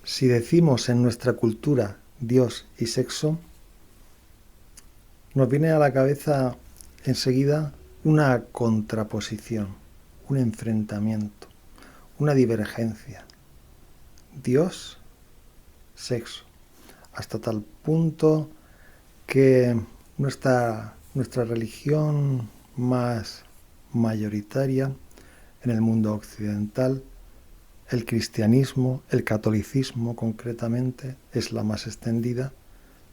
Si decimos en nuestra cultura Dios y sexo, nos viene a la cabeza enseguida una contraposición, un enfrentamiento, una divergencia. Dios, sexo. Hasta tal punto que nuestra religión más mayoritaria en el mundo occidental, el cristianismo, el catolicismo concretamente, es la más extendida.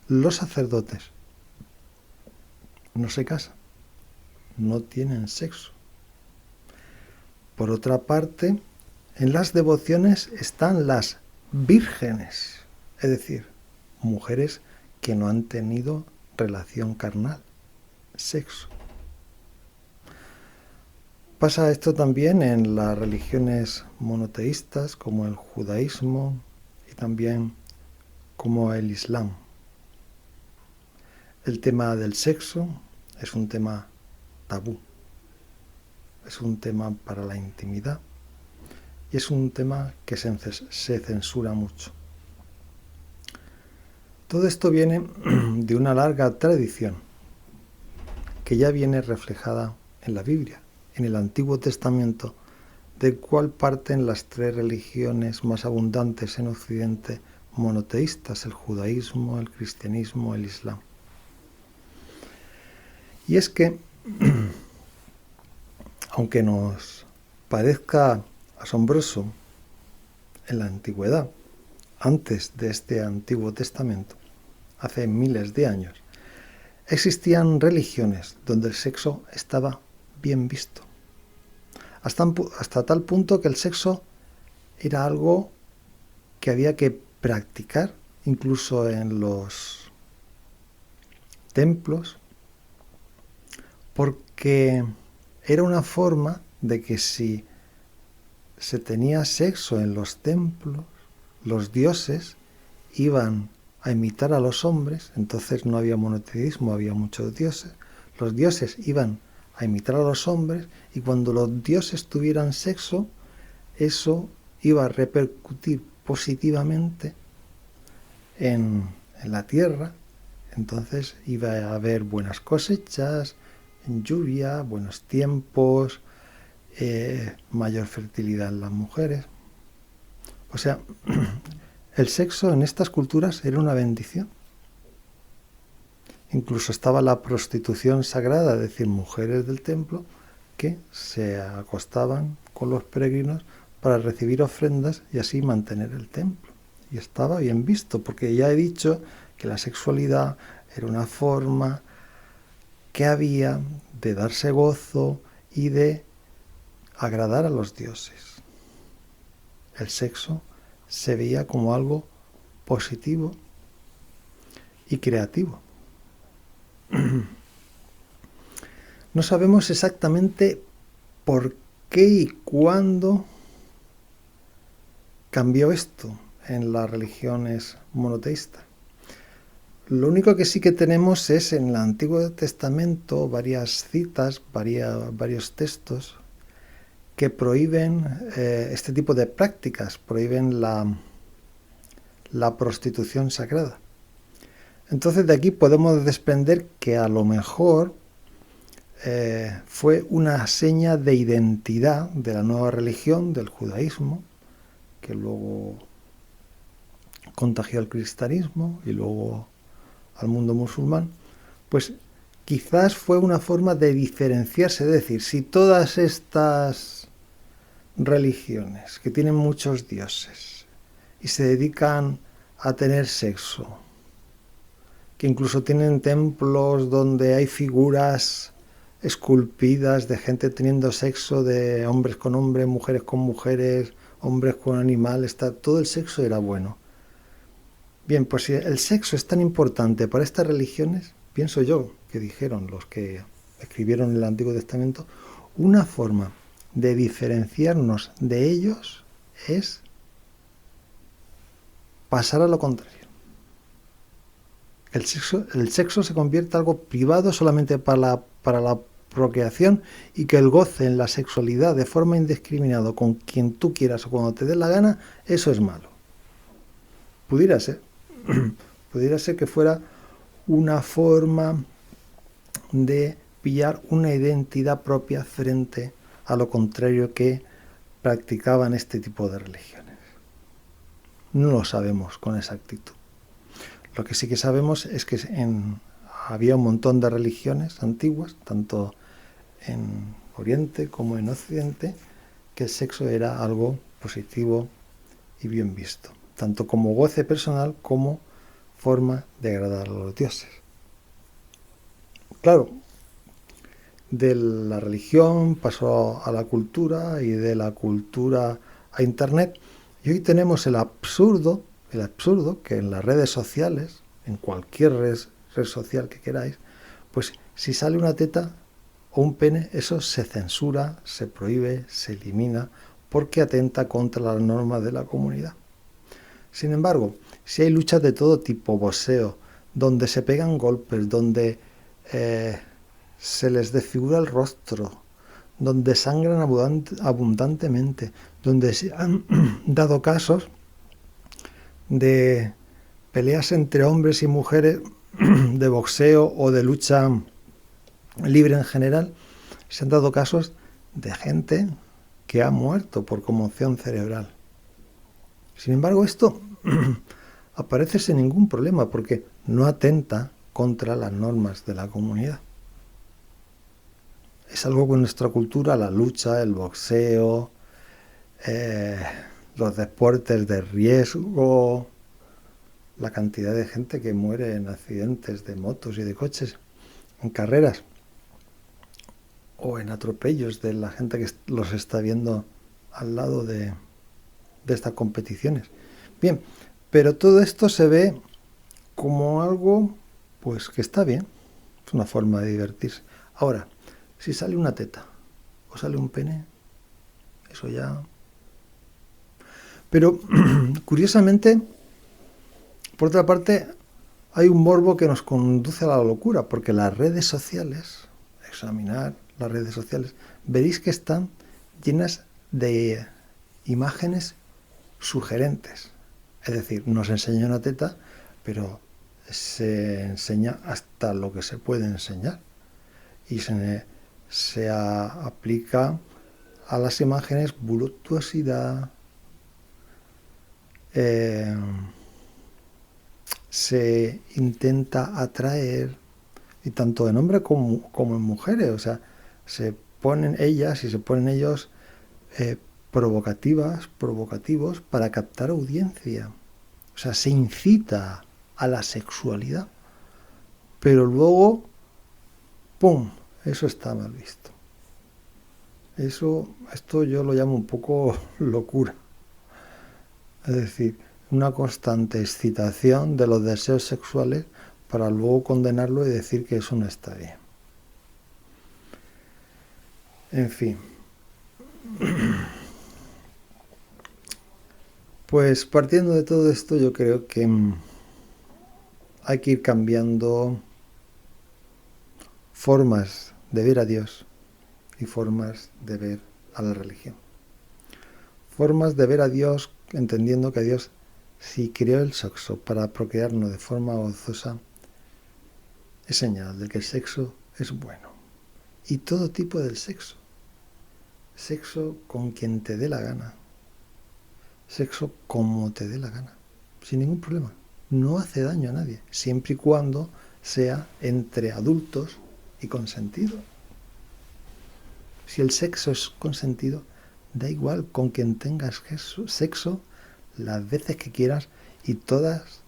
Los sacerdotes no se casan, no tienen sexo. Por otra parte, en las devociones están las vírgenes, es decir, mujeres que no han tenido relación carnal, sexo. Pasa esto también en las religiones monoteístas como el judaísmo y también como el islam. El tema del sexo es un tema tabú, es un tema para la intimidad y es un tema que se censura mucho. Todo esto viene de una larga tradición que ya viene reflejada en la Biblia, en el Antiguo Testamento, del cual parten las tres religiones más abundantes en Occidente monoteístas, el judaísmo, el cristianismo, el islam. Y es que, aunque nos parezca asombroso, en la antigüedad, antes de este Antiguo Testamento, hace miles de años, existían religiones donde el sexo estaba bien visto. Hasta tal punto que el sexo era algo que había que practicar incluso en los templos, porque era una forma de que si se tenía sexo en los templos, los dioses iban a imitar a los hombres, entonces no había monoteísmo, había muchos dioses, los dioses iban a imitar a los hombres y cuando los dioses tuvieran sexo, eso iba a repercutir positivamente en la tierra, entonces iba a haber buenas cosechas, lluvia, buenos tiempos, mayor fertilidad en las mujeres. O sea, el sexo en estas culturas era una bendición. Incluso estaba la prostitución sagrada, es decir, mujeres del templo que se acostaban con los peregrinos para recibir ofrendas y así mantener el templo. Y estaba bien visto, porque ya he dicho que la sexualidad era una forma que había de darse gozo y de agradar a los dioses. El sexo se veía como algo positivo y creativo. No sabemos exactamente por qué y cuándo cambió esto en las religiones monoteístas. Lo único que sí que tenemos es en el Antiguo Testamento varias citas, varios textos que prohíben este tipo de prácticas, prohíben la prostitución sagrada. Entonces de aquí podemos desprender que a lo mejor fue una seña de identidad de la nueva religión, del judaísmo, que luego contagió al cristianismo y luego al mundo musulmán, pues quizás fue una forma de diferenciarse, es decir, si todas estas religiones que tienen muchos dioses y se dedican a tener sexo, que incluso tienen templos donde hay figuras esculpidas de gente teniendo sexo, de hombres con hombres, mujeres con mujeres, hombres con animales, todo el sexo era bueno. Bien, pues si el sexo es tan importante para estas religiones, pienso yo, que dijeron los que escribieron el Antiguo Testamento, una forma de diferenciarnos de ellos es pasar a lo contrario. El sexo se convierte en algo privado solamente para la procreación y que el goce en la sexualidad de forma indiscriminada con quien tú quieras o cuando te dé la gana, eso es malo. pudiera ser, pudiera ser que fuera una forma de pillar una identidad propia frente a lo contrario que practicaban este tipo de religiones. No lo sabemos con exactitud. Lo que sí que sabemos es que había un montón de religiones antiguas, tanto en Oriente como en Occidente, que el sexo era algo positivo y bien visto, tanto como goce personal como forma de agradar a los dioses. Claro, de la religión pasó a la cultura y de la cultura a Internet, y hoy tenemos el absurdo que en las redes sociales, en cualquier red social que queráis, pues si sale una teta o un pene, eso se censura, se prohíbe, se elimina, porque atenta contra las normas de la comunidad. Sin embargo, si hay luchas de todo tipo, boxeo, donde se pegan golpes, donde se les desfigura el rostro, donde sangran abundantemente, donde se han dado casos de peleas entre hombres y mujeres, de boxeo o de lucha libre en general, se han dado casos de gente que ha muerto por conmoción cerebral. Sin embargo, esto aparece sin ningún problema porque no atenta contra las normas de la comunidad. Es algo que en nuestra cultura, la lucha, el boxeo, los deportes de riesgo, la cantidad de gente que muere en accidentes de motos y de coches, en carreras o en atropellos de la gente que los está viendo al lado de estas competiciones. Bien, pero todo esto se ve como algo pues que está bien, es una forma de divertirse. Ahora, si sale una teta o sale un pene, eso ya... Pero, curiosamente, por otra parte, hay un morbo que nos conduce a la locura, porque las redes sociales, examinar las redes sociales, veréis que están llenas de imágenes sugerentes. Es decir, nos enseña una teta, pero se enseña hasta lo que se puede enseñar. Y se aplica a las imágenes voluptuosidad, se intenta atraer, y tanto en hombres como en mujeres, o sea, se ponen ellas y se ponen ellos provocativos para captar audiencia. O sea, se incita a la sexualidad, pero luego, ¡pum!, eso está mal visto. Esto yo lo llamo un poco locura. Es decir, una constante excitación de los deseos sexuales para luego condenarlo y decir que eso no está bien. En fin. Pues partiendo de todo esto, yo creo que hay que ir cambiando formas de ver a Dios y formas de ver a la religión. Formas de ver a Dios entendiendo que Dios, si creó el sexo para procrearnos de forma gozosa, es señal de que el sexo es bueno. Y todo tipo del sexo. Sexo con quien te dé la gana. Sexo como te dé la gana. Sin ningún problema. No hace daño a nadie. Siempre y cuando sea entre adultos y consentido. Si el sexo es consentido, da igual con quien tengas sexo las veces que quieras y todas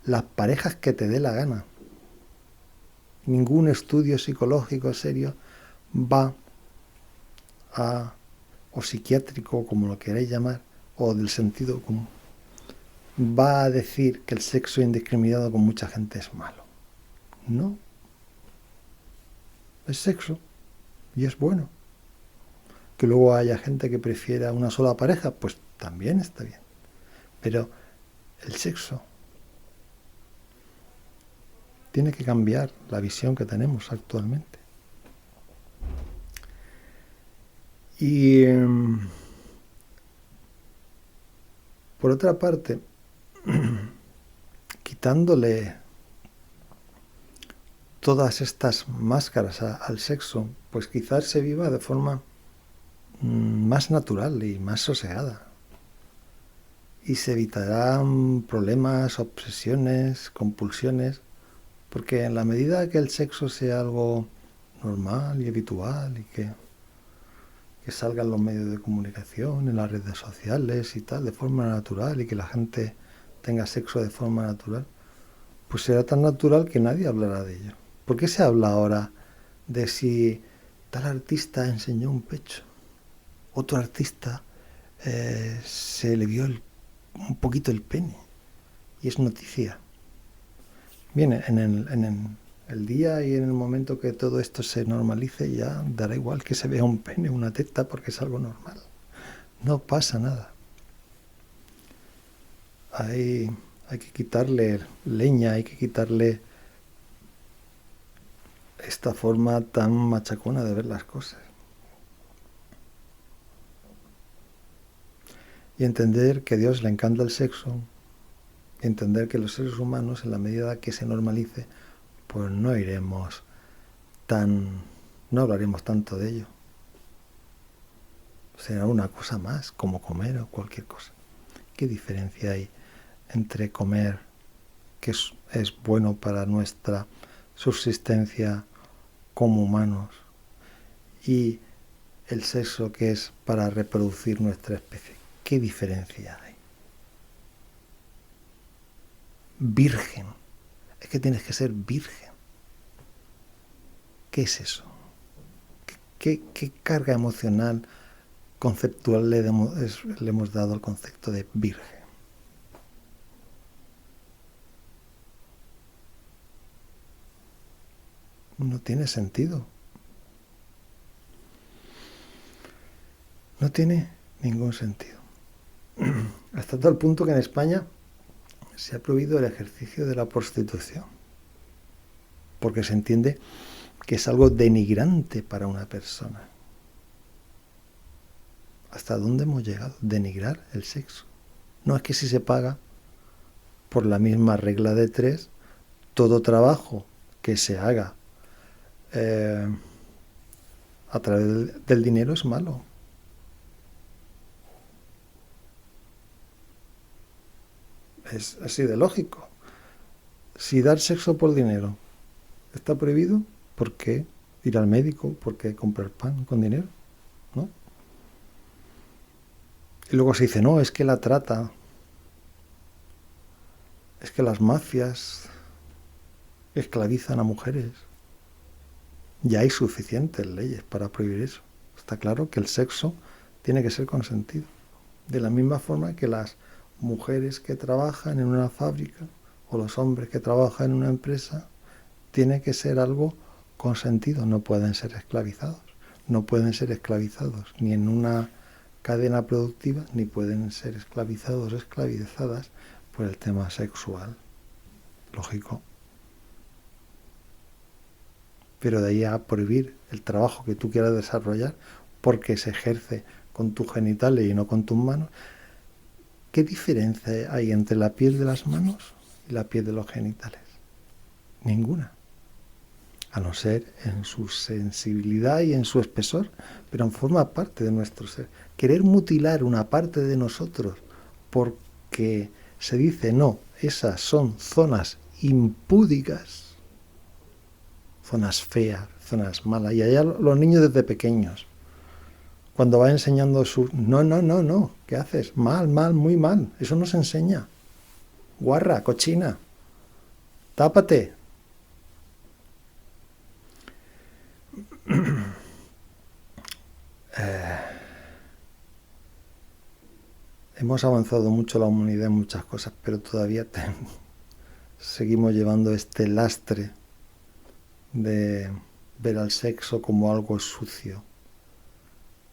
las parejas que te dé la gana. Ningún estudio psicológico serio va a, o psiquiátrico, como lo queráis llamar, o del sentido común, va a decir que el sexo indiscriminado con mucha gente es malo. No. Es sexo y es bueno. Que luego haya gente que prefiera una sola pareja, pues también está bien. Pero el sexo tiene que cambiar la visión que tenemos actualmente. Y por otra parte, quitándole todas estas máscaras al sexo, pues quizás se viva de forma más natural y más sosegada. Y se evitarán problemas, obsesiones, compulsiones, porque en la medida que el sexo sea algo normal y habitual y que salga en los medios de comunicación, en las redes sociales y tal, de forma natural, y que la gente tenga sexo de forma natural, pues será tan natural que nadie hablará de ello. ¿Por qué se habla ahora de si tal artista enseñó un pecho? Otro artista se le vio un poquito el pene y es noticia. Bien, en el día y en el momento que todo esto se normalice, ya dará igual que se vea un pene, una teta, porque es algo normal. No pasa nada. Hay que quitarle leña, hay que quitarle esta forma tan machacona de ver las cosas. Y entender que a Dios le encanta el sexo, y entender que los seres humanos, en la medida que se normalice, pues no hablaremos tanto de ello. Será una cosa más, como comer o cualquier cosa. ¿Qué diferencia hay entre comer, que es bueno para nuestra subsistencia como humanos, y el sexo, que es para reproducir nuestra especie? ¿Qué diferencia hay? Virgen. Es que tienes que ser virgen. ¿Qué es eso? ¿Qué carga emocional, conceptual le hemos dado al concepto de virgen? No tiene sentido. No tiene ningún sentido. Hasta tal punto que en España se ha prohibido el ejercicio de la prostitución, porque se entiende que es algo denigrante para una persona. ¿Hasta dónde hemos llegado? Denigrar el sexo. No es que si se paga por la misma regla de 3, todo trabajo que se haga a través del dinero es malo. Es así de lógico. Si dar sexo por dinero está prohibido, ¿por qué ir al médico? ¿Por qué comprar pan con dinero? ¿No? Y luego se dice, no, es que la trata, es que las mafias esclavizan a mujeres. Ya hay suficientes leyes para prohibir eso. Está claro que el sexo tiene que ser consentido. De la misma forma que las mujeres que trabajan en una fábrica o los hombres que trabajan en una empresa, tiene que ser algo consentido, no pueden ser esclavizados. No pueden ser esclavizados ni en una cadena productiva, ni pueden ser esclavizados o esclavizadas por el tema sexual. Lógico. Pero de ahí a prohibir el trabajo que tú quieras desarrollar porque se ejerce con tus genitales y no con tus manos. ¿Qué diferencia hay entre la piel de las manos y la piel de los genitales? Ninguna. A no ser en su sensibilidad y en su espesor, pero forma parte de nuestro ser. Querer mutilar una parte de nosotros porque se dice, no, esas son zonas impúdicas, zonas feas, zonas malas. Y allá los niños desde pequeños, cuando va enseñando no, ¿qué haces? Mal, muy mal, eso no se enseña. Guarra, cochina, tápate. Hemos avanzado mucho la humanidad en muchas cosas, pero todavía seguimos llevando este lastre de ver al sexo como algo sucio,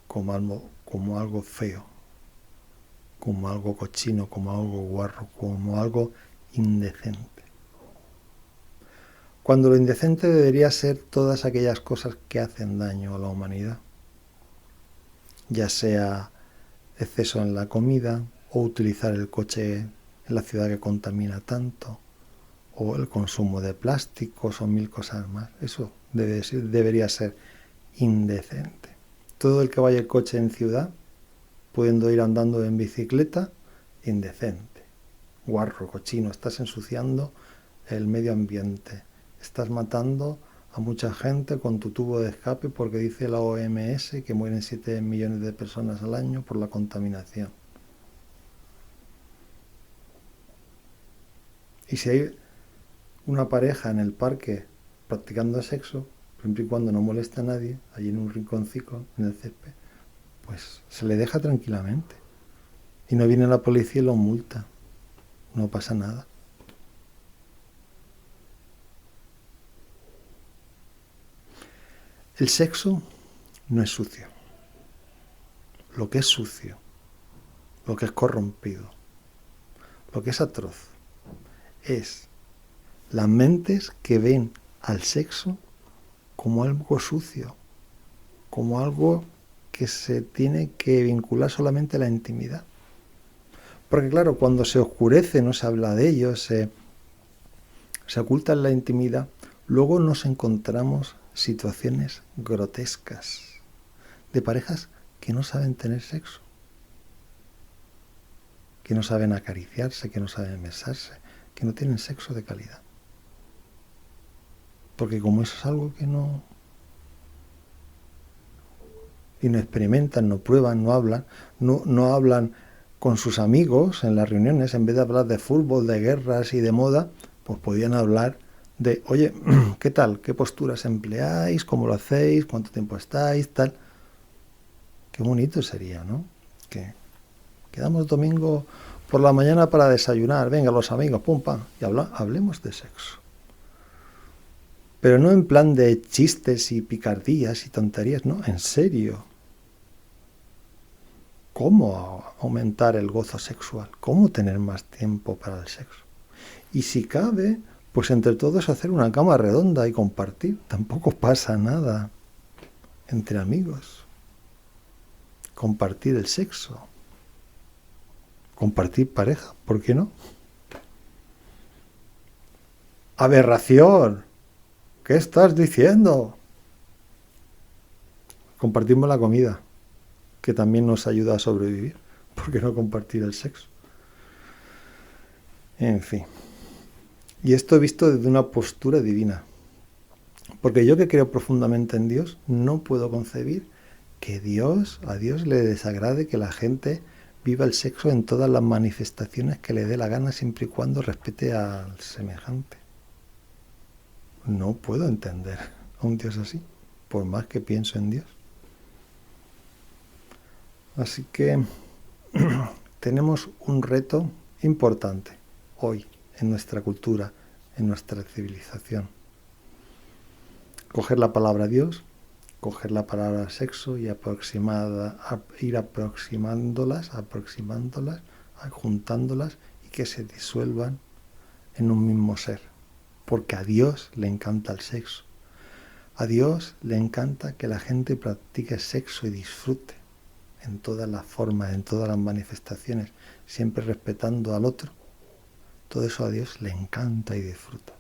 como algo feo, como algo cochino, como algo guarro, como algo indecente. Cuando lo indecente debería ser todas aquellas cosas que hacen daño a la humanidad, ya sea exceso en la comida o utilizar el coche en la ciudad que contamina tanto, o el consumo de plásticos o 1000 cosas más. Eso debería ser indecente. Todo el que vaya en coche en ciudad, pudiendo ir andando en bicicleta, indecente. Guarro, cochino, estás ensuciando el medio ambiente. Estás matando a mucha gente con tu tubo de escape porque dice la OMS que mueren 7 millones de personas al año por la contaminación. Y si hay una pareja en el parque practicando sexo, siempre y cuando no moleste a nadie, allí en un rinconcito, en el césped, pues se le deja tranquilamente. Y no viene la policía y lo multa. No pasa nada. El sexo no es sucio. Lo que es sucio, lo que es corrompido, lo que es atroz, es las mentes que ven al sexo como algo sucio, como algo que se tiene que vincular solamente a la intimidad. Porque claro, cuando se oscurece, no se habla de ello, se oculta en la intimidad, luego nos encontramos situaciones grotescas de parejas que no saben tener sexo, que no saben acariciarse, que no saben besarse, que no tienen sexo de calidad. Porque como eso es algo que no... y no experimentan, no prueban, no hablan, no hablan con sus amigos en las reuniones, en vez de hablar de fútbol, de guerras y de moda, pues podían hablar de, oye, ¿qué tal? ¿Qué posturas empleáis? ¿Cómo lo hacéis? ¿Cuánto tiempo estáis? Tal. Qué bonito sería, ¿no? Que quedamos domingo por la mañana para desayunar. Venga, los amigos, pum, pam. Y hablemos de sexo. Pero no en plan de chistes y picardías y tonterías, no, en serio. ¿Cómo aumentar el gozo sexual? ¿Cómo tener más tiempo para el sexo? Y si cabe, pues entre todos hacer una cama redonda y compartir. Tampoco pasa nada entre amigos. Compartir el sexo. Compartir pareja, ¿por qué no? ¡Aberración! ¿Qué estás diciendo? Compartimos la comida, que también nos ayuda a sobrevivir. ¿Por qué no compartir el sexo? En fin. Y esto visto desde una postura divina. Porque yo que creo profundamente en Dios, no puedo concebir que a Dios le desagrade que la gente viva el sexo en todas las manifestaciones que le dé la gana, siempre y cuando respete al semejante. No puedo entender a un Dios así, por más que pienso en Dios. Así que tenemos un reto importante hoy en nuestra cultura, en nuestra civilización. Coger la palabra Dios, coger la palabra sexo y ir aproximándolas, juntándolas y que se disuelvan en un mismo ser. Porque a Dios le encanta el sexo. A Dios le encanta que la gente practique sexo y disfrute en todas las formas, en todas las manifestaciones, siempre respetando al otro. Todo eso a Dios le encanta y disfruta.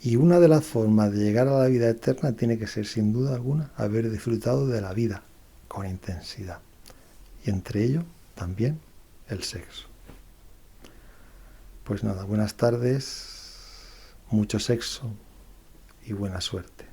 Y una de las formas de llegar a la vida eterna tiene que ser, sin duda alguna, haber disfrutado de la vida con intensidad. Y entre ello, también, el sexo. Pues nada, buenas tardes, mucho sexo y buena suerte.